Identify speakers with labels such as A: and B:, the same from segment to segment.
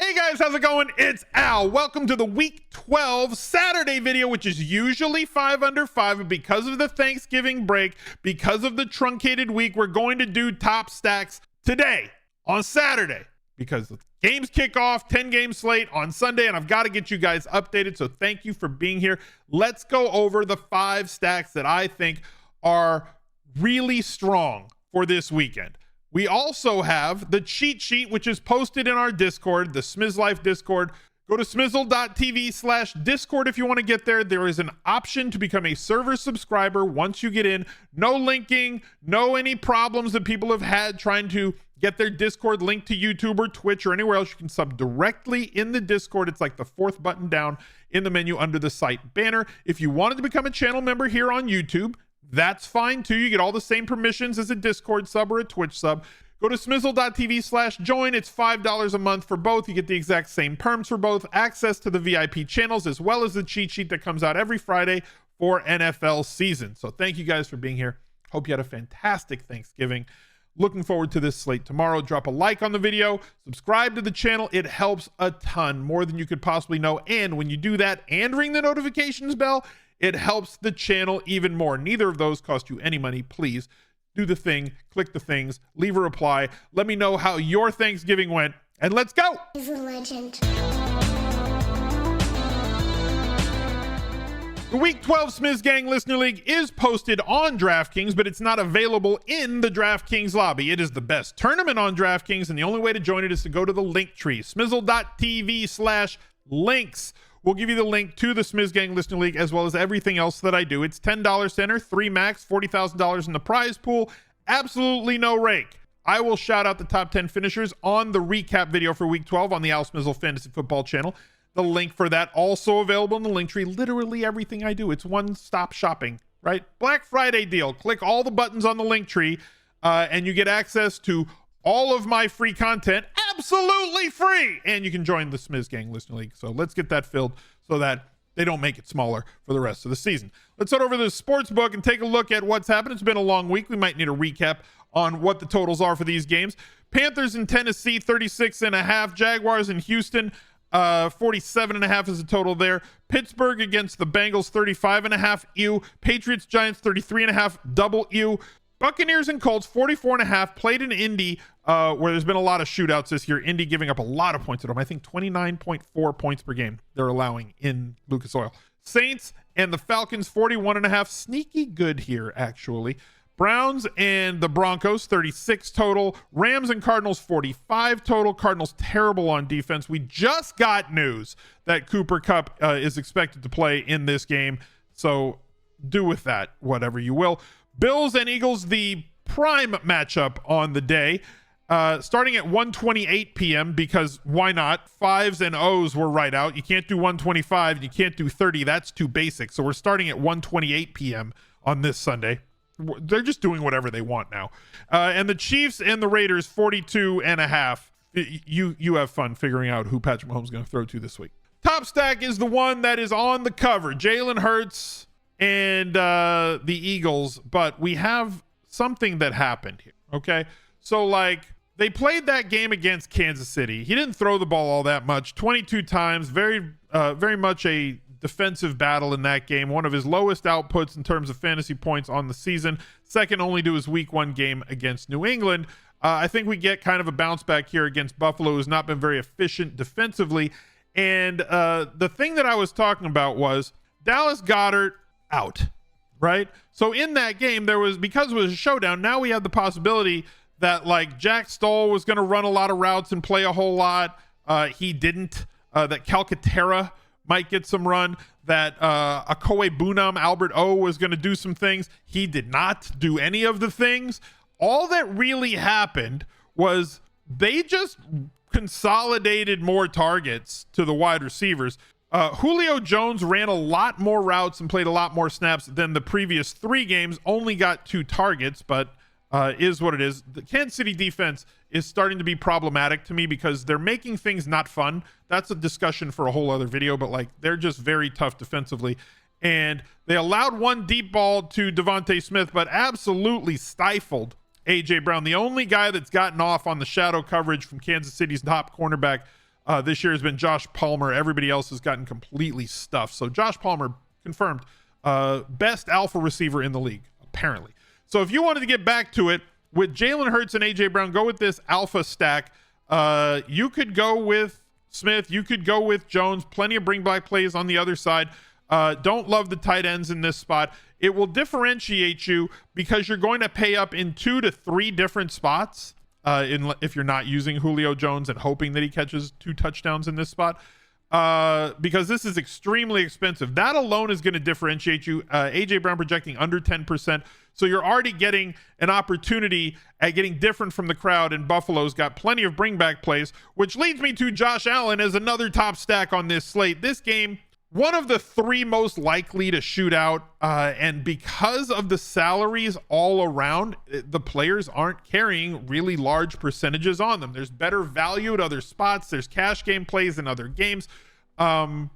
A: Hey guys, how's it going? It's Al. Welcome to the Week 12 Saturday video, which is usually 5 under 5, but because of the Thanksgiving break, because of the truncated week, we're going to do top stacks today on Saturday because the games kick off, 10-game slate on Sunday, and I've got to get you guys updated, so thank you for being here. Let's go over the 5 stacks that I think are really strong for this weekend. We also have the cheat sheet, which is posted in our Discord, the Smiz Life Discord. Go to smizzle.tv/Discord if you want to get there. There is an option to become a server subscriber once you get in. No linking, no any problems that people have had trying to get their Discord linked to YouTube or Twitch or anywhere else. You can sub directly in the Discord. It's like the 4th button down in the menu under the site banner. If you wanted to become a channel member here on YouTube, that's fine too. You get all the same permissions as a Discord sub or a Twitch sub. Go to smizzle.tv/join. It's $5 a month for both. You get the exact same perms for both, access to the VIP channels, as well as the cheat sheet that comes out every Friday for NFL season. So thank you guys for being here. Hope you had a fantastic Thanksgiving. Looking forward to this slate tomorrow. Drop a like on the video, subscribe to the channel. It helps a ton, more than you could possibly know. And when you do that and ring the notifications bell, it helps the channel even more. Neither of those cost you any money. Please do the thing, click the things, leave a reply. Let me know how your Thanksgiving went, and let's go.
B: He's a legend.
A: The Week 12 Smiz Gang Listener League is posted on DraftKings, but it's not available in the DraftKings lobby. It is the best tournament on DraftKings, and the only way to join it is to go to the link tree, smizzle.tv/links. We'll give you the link to the Smiz Gang Listener League as well as everything else that I do. It's $10 to enter, 3 max, $40,000 in the prize pool. Absolutely no rake. I will shout out the top 10 finishers on the recap video for Week 12 on the Al Smizzle Fantasy Football channel. The link for that also available in the link tree. Literally everything I do. It's one-stop shopping, right? Black Friday deal. Click all the buttons on the link tree and you get access to all of my free content absolutely free, and you can join the Smiz Gang Listener League. So let's get that filled so that they don't make it smaller for the rest of the season. Let's head over to the sports book and take a look at what's happened. It's been a long week. We might need a recap on what the totals are for these games. Panthers in Tennessee 36.5, Jaguars in Houston 47.5 is the total there. Pittsburgh against the Bengals 35.5 ew. Patriots Giants 33.5 double ew. Buccaneers and Colts 44.5, played in Indy where there's been a lot of shootouts this year. Indy giving up a lot of points at home. I think 29.4 points per game they're allowing in Lucas Oil. Saints and the Falcons 41.5, sneaky good here actually. Browns and the Broncos 36 total. Rams and Cardinals 45 total. Cardinals terrible on defense. We just got news that Cooper Kupp is expected to play in this game, so do with that whatever you will. Bills and Eagles, the prime matchup on the day, starting at 1:28 p.m. because why not? 5s and O's were right out. You can't do 1:25 and you can't do 30. That's too basic. So we're starting at 1:28 p.m. on this Sunday. They're just doing whatever they want now. And the Chiefs and the Raiders 42.5. You have fun figuring out who Patrick Mahomes is going to throw to this week. Top stack is the one that is on the cover. Jalen Hurts and the Eagles, but we have something that happened here. Okay, so like they played that game against Kansas City. He didn't throw the ball all that much, 22 times. Very much a defensive battle in that game. One of his lowest outputs in terms of fantasy points on the season, second only to his Week 1 game against New England. I think we get kind of a bounce back here against Buffalo, who's not been very efficient defensively. And the thing that I was talking about was Dallas Goedert out, right? So in that game, because it was a showdown, now we have the possibility that like Jack Stoll was going to run a lot of routes and play a whole lot. He didn't. That Calcaterra might get some run. That Akowe Bunam, Albert O was going to do some things. He did not do any of the things. All that really happened was they just consolidated more targets to the wide receivers. Julio Jones ran a lot more routes and played a lot more snaps than the previous 3 games, only got 2 targets, but is what it is. The Kansas City defense is starting to be problematic to me because they're making things not fun. That's a discussion for a whole other video, but like they're just very tough defensively. And they allowed 1 deep ball to Devontae Smith, but absolutely stifled A.J. Brown. The only guy that's gotten off on the shadow coverage from Kansas City's top cornerback this year has been Josh Palmer. Everybody else has gotten completely stuffed. So Josh Palmer confirmed best alpha receiver in the league, apparently. So if you wanted to get back to it with Jalen Hurts and AJ Brown, go with this alpha stack. You could go with Smith. You could go with Jones. Plenty of bring back plays on the other side. Don't love the tight ends in this spot. It will differentiate you because you're going to pay up in 2 to 3 different spots if you're not using Julio Jones and hoping that he catches 2 touchdowns in this spot. Because this is extremely expensive. That alone is going to differentiate you. AJ Brown projecting under 10%. So you're already getting an opportunity at getting different from the crowd, and Buffalo's got plenty of bring back plays, which leads me to Josh Allen as another top stack on this slate. This game, one of the 3 most likely to shoot out, and because of the salaries all around, the players aren't carrying really large percentages on them. There's better value at other spots. There's cash game plays in other games. And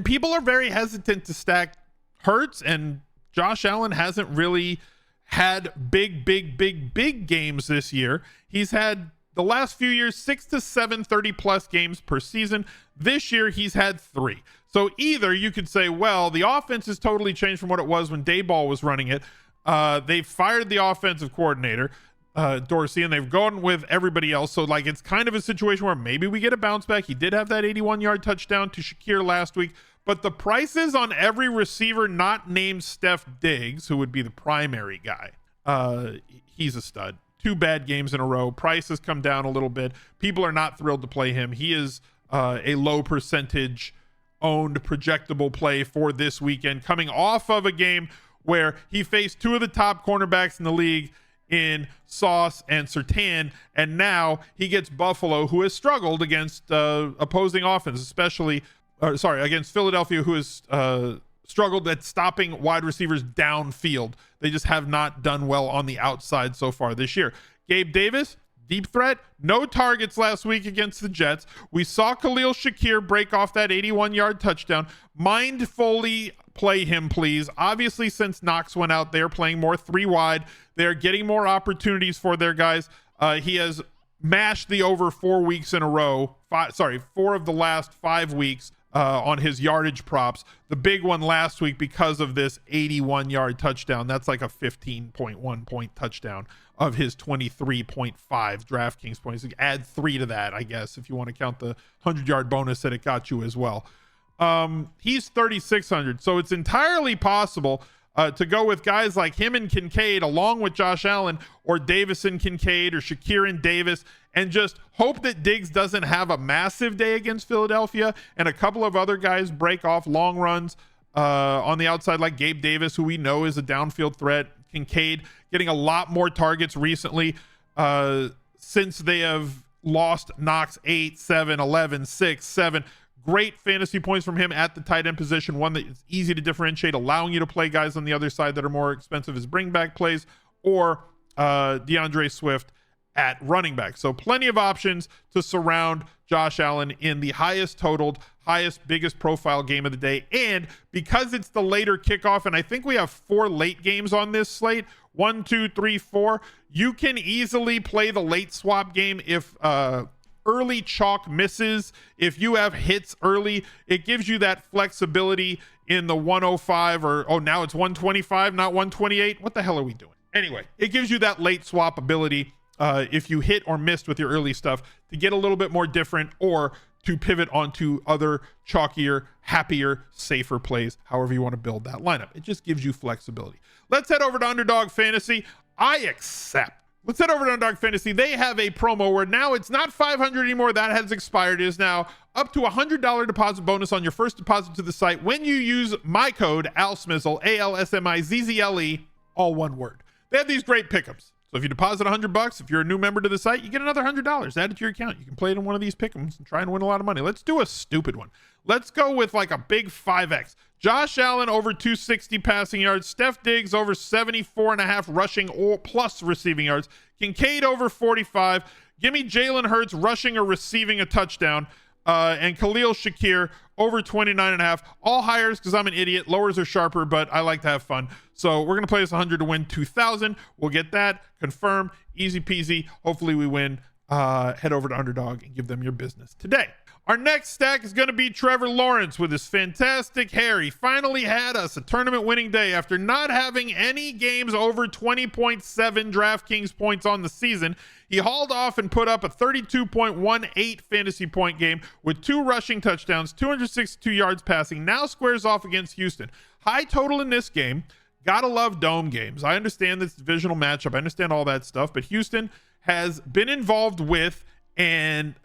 A: people are very hesitant to stack Hurts, and Josh Allen hasn't really had big games this year. He's had the last few years 6 to 7 30+ games per season. This year he's had 3. So either you could say, well, the offense has totally changed from what it was when Dayball was running it. They fired the offensive coordinator, Dorsey, and they've gone with everybody else. So like it's kind of a situation where maybe we get a bounce back. He did have that 81-yard touchdown to Shakir last week, but the prices on every receiver not named Steph Diggs, who would be the primary guy, he's a stud. 2 bad games in a row. Price has come down a little bit. People are not thrilled to play him. He is a low percentage owned projectable play for this weekend, coming off of a game where he faced 2 of the top cornerbacks in the league in Sauce and Surtain, and now he gets Buffalo, who has struggled against opposing offense, against Philadelphia, who has struggled at stopping wide receivers downfield. They just have not done well on the outside so far this year. Gabe Davis, deep threat, no targets last week against the Jets. We saw Khalil Shakir break off that 81-yard touchdown. Mindfully play him, please. Obviously, since Knox went out, they're playing more 3 wide. They're getting more opportunities for their guys. He has mashed the over 4 weeks in a row. 4 of the last 5 weeks on his yardage props. The big one last week because of this 81-yard touchdown. That's like a 15.1 point touchdown of his 23.5 DraftKings points. Add 3 to that, I guess, if you want to count the 100-yard bonus that it got you as well. He's 3,600, so it's entirely possible to go with guys like him and Kincaid along with Josh Allen, or Davis and Kincaid, or Shakir and Davis, and just hope that Diggs doesn't have a massive day against Philadelphia and a couple of other guys break off long runs on the outside, like Gabe Davis, who we know is a downfield threat. Kincaid getting a lot more targets recently since they have lost Knox 8, 7, 11, 6, 7. Great fantasy points from him at the tight end position, one that is easy to differentiate, allowing you to play guys on the other side that are more expensive as bring back plays, or DeAndre Swift at running back. So plenty of options to surround Josh Allen in the highest totaled, biggest profile game of the day. And because it's the later kickoff, and I think we have 4 late games on this slate, 1, 2, 3, 4, you can easily play the late swap game if early chalk misses. If you have hits early, it gives you that flexibility in the 105 or now it's 125, not 128. What the hell are we doing? Anyway, it gives you that late swap ability if you hit or missed with your early stuff to get a little bit more different, or to pivot onto other chalkier, happier, safer plays, however you want to build that lineup. It just gives you flexibility. Let's head over to Underdog Fantasy. Let's head over to Underdog Fantasy. They have a promo where now it's not $500 anymore. That has expired. It is now up to $100 deposit bonus on your first deposit to the site when you use my code ALSMIZZLE, ALSMIZZLE, all one word. They have these great pickups. So if you deposit $100, if you're a new member to the site, you get another $100 added to your account. You can play it in one of these pick'ems and try and win a lot of money. Let's do a stupid one. Let's go with like a big 5X. Josh Allen over 260 passing yards. Steph Diggs over 74.5 rushing or plus receiving yards. Kincaid over 45. Give me Jalen Hurts rushing or receiving a touchdown. And Khalil Shakir over 29.5. All hires because I'm an idiot. Lowers are sharper, but I like to have fun. So we're going to play this 100 to win 2,000. We'll get that confirmed. Easy peasy. Hopefully we win. Head over to Underdog and give them your business today. Our next stack is going to be Trevor Lawrence with his fantastic hair. He finally had us a tournament winning day after not having any games over 20.7 DraftKings points on the season. He hauled off and put up a 32.18 fantasy point game with 2 rushing touchdowns, 262 yards passing. Now squares off against Houston. High total in this game. Gotta love dome games. I understand this divisional matchup. I understand all that stuff, but Houston has been involved with and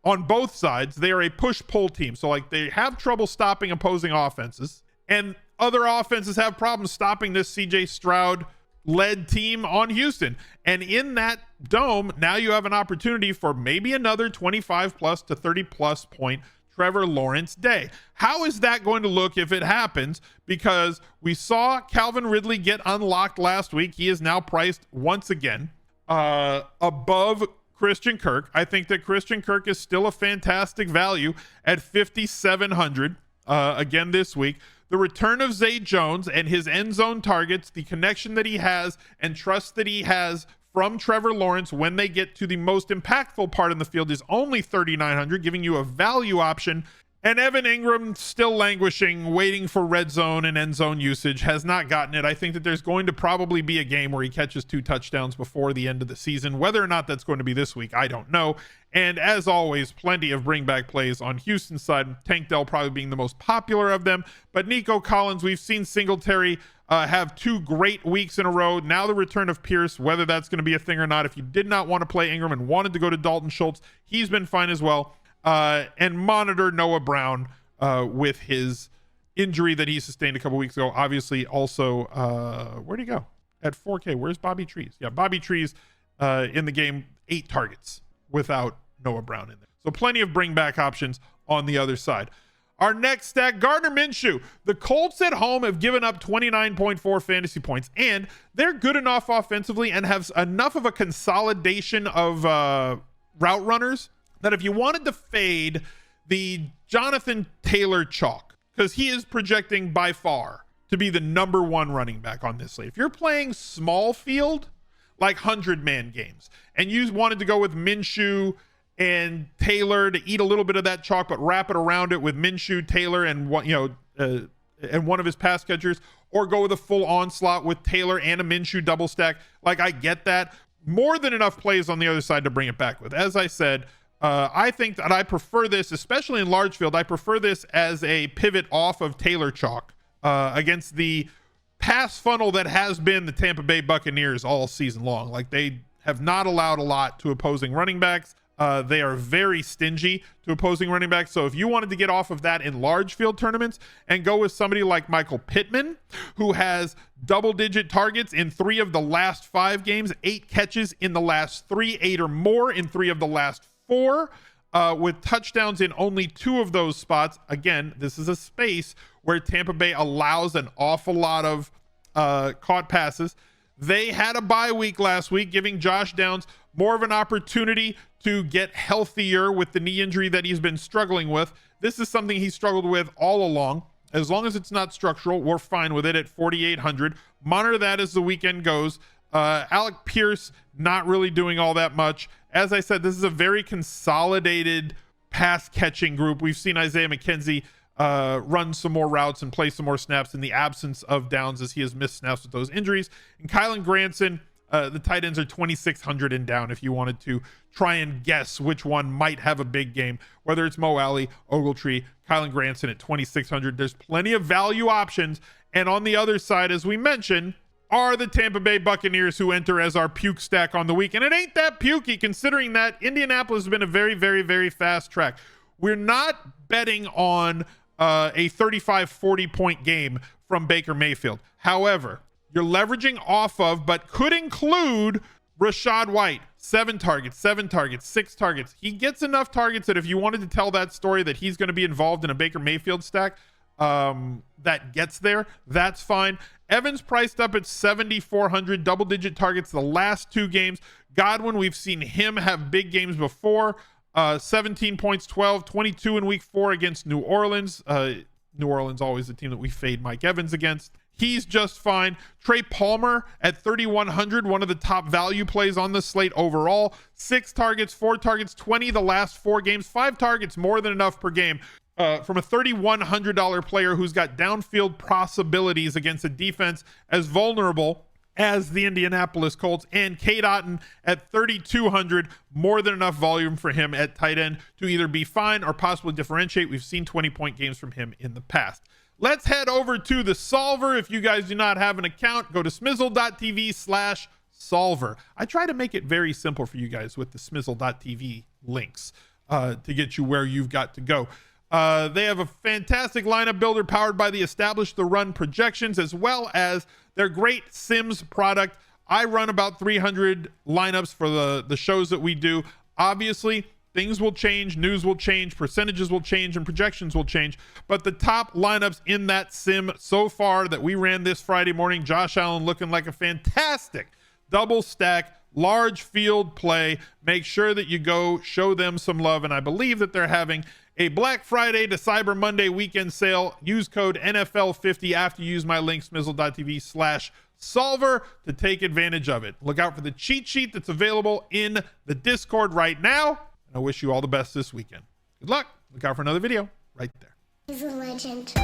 A: on both sides, they are a push-pull team. So, like, they have trouble stopping opposing offenses, and other offenses have problems stopping this C.J. Stroud-led team on Houston. And in that dome, now you have an opportunity for maybe another 25-plus to 30-plus point Trevor Lawrence day. How is that going to look if it happens? Because we saw Calvin Ridley get unlocked last week. He is now priced once again above Christian Kirk. I think that Christian Kirk is still a fantastic value at 5,700 again this week. The return of Zay Jones and his end zone targets, the connection that he has and trust that he has from Trevor Lawrence when they get to the most impactful part in the field is only 3,900, giving you a value option. And Evan Ingram still languishing, waiting for red zone and end zone usage, has not gotten it. I think that there's going to probably be a game where he catches 2 touchdowns before the end of the season. Whether or not that's going to be this week, I don't know. And as always, plenty of bring back plays on Houston's side. Tank Dell probably being the most popular of them. But Nico Collins, we've seen Singletary have 2 great weeks in a row. Now the return of Pierce, whether that's going to be a thing or not. If you did not want to play Ingram and wanted to go to Dalton Schultz, he's been fine as well. And monitor Noah Brown with his injury that he sustained a couple weeks ago. Obviously, also, where'd he go? At 4K, where's Bobby Trees? Yeah, Bobby Trees in the game, 8 targets without Noah Brown in there. So plenty of bring back options on the other side. Our next stack, Gardner Minshew. The Colts at home have given up 29.4 fantasy points, and they're good enough offensively and have enough of a consolidation of route runners that if you wanted to fade the Jonathan Taylor chalk, because he is projecting by far to be the number 1 running back on this slate. If you're playing small field, like 100-man games, and you wanted to go with Minshew and Taylor to eat a little bit of that chalk, but wrap it around it with Minshew, Taylor, and and one of his pass catchers, or go with a full onslaught with Taylor and a Minshew double stack, like I get that. More than enough plays on the other side to bring it back with. As I said, I think that I prefer this, especially in large field. I prefer this as a pivot off of Taylor chalk against the pass funnel that has been the Tampa Bay Buccaneers all season long. Like, they have not allowed a lot to opposing running backs. They are very stingy to opposing running backs. So if you wanted to get off of that in large field tournaments and go with somebody like Michael Pittman, who has double-digit targets in 3 of the last 5 games, 8 catches in the last 3, 8 or more in 3 of the last 4, with touchdowns in only 2 of those spots. Again, this is a space where Tampa Bay allows an awful lot of caught passes. They had a bye week last week, giving Josh Downs more of an opportunity to get healthier with the knee injury that he's been struggling with. This is something he struggled with all along. As long as it's not structural, we're fine with it at 4,800. Monitor that as the weekend goes. Alec Pierce not really doing all that much. As I said, this is a very consolidated pass catching group. We've seen Isaiah McKenzie run some more routes and play some more snaps in the absence of Downs, as he has missed snaps with those injuries. And Kylen Granson, the tight ends are 2,600 and down if you wanted to try and guess which one might have a big game, whether it's Mo Alley, Ogletree, Kylen Granson at 2,600. There's plenty of value options. And on the other side, as we mentioned, are the Tampa Bay Buccaneers, who enter as our puke stack on the week. And it ain't that pukey, considering that Indianapolis has been a very, very, very fast track. We're not betting on a 35-40 point game from Baker Mayfield. However, you're leveraging off of, but could include, Rachaad White. 7 targets, 6 targets. He gets enough targets that if you wanted to tell that story that he's going to be involved in a Baker Mayfield stack that gets there, that's fine. Evans priced up at 7,400, double-digit targets the last 2 games. Godwin, we've seen him have big games before. 17 points, 12, 22 in week 4 against New Orleans. New Orleans always the team that we fade Mike Evans against. He's just fine. Trey Palmer at 3,100, one of the top value plays on the slate overall. 6 targets, 4 targets, 20 the last 4 games, 5 targets, more than enough per game. From a $3,100 player who's got downfield possibilities against a defense as vulnerable as the Indianapolis Colts, and Cade Otton at 3,200, more than enough volume for him at tight end to either be fine or possibly differentiate. We've seen 20-point games from him in the past. Let's head over to the solver. If you guys do not have an account, go to smizzle.tv/solver. I try to make it very simple for you guys with the smizzle.tv links to get you where you've got to go. They have a fantastic lineup builder powered by the Establish the Run projections, as well as their great Sims product. I run about 300 lineups for the shows that we do. Obviously, things will change, news will change, percentages will change, and projections will change. But the top lineups in that sim so far that we ran this Friday morning, Josh Allen looking like a fantastic double stack, large field play. Make sure that you go show them some love. And I believe that they're having a Black Friday to Cyber Monday weekend sale. Use code NFL50 after you use my link, smizzle.tv/solver, to take advantage of it. Look out for the cheat sheet that's available in the Discord right now. I wish you all the best this weekend. Good luck. Look out for another video right there.
B: He's a legend.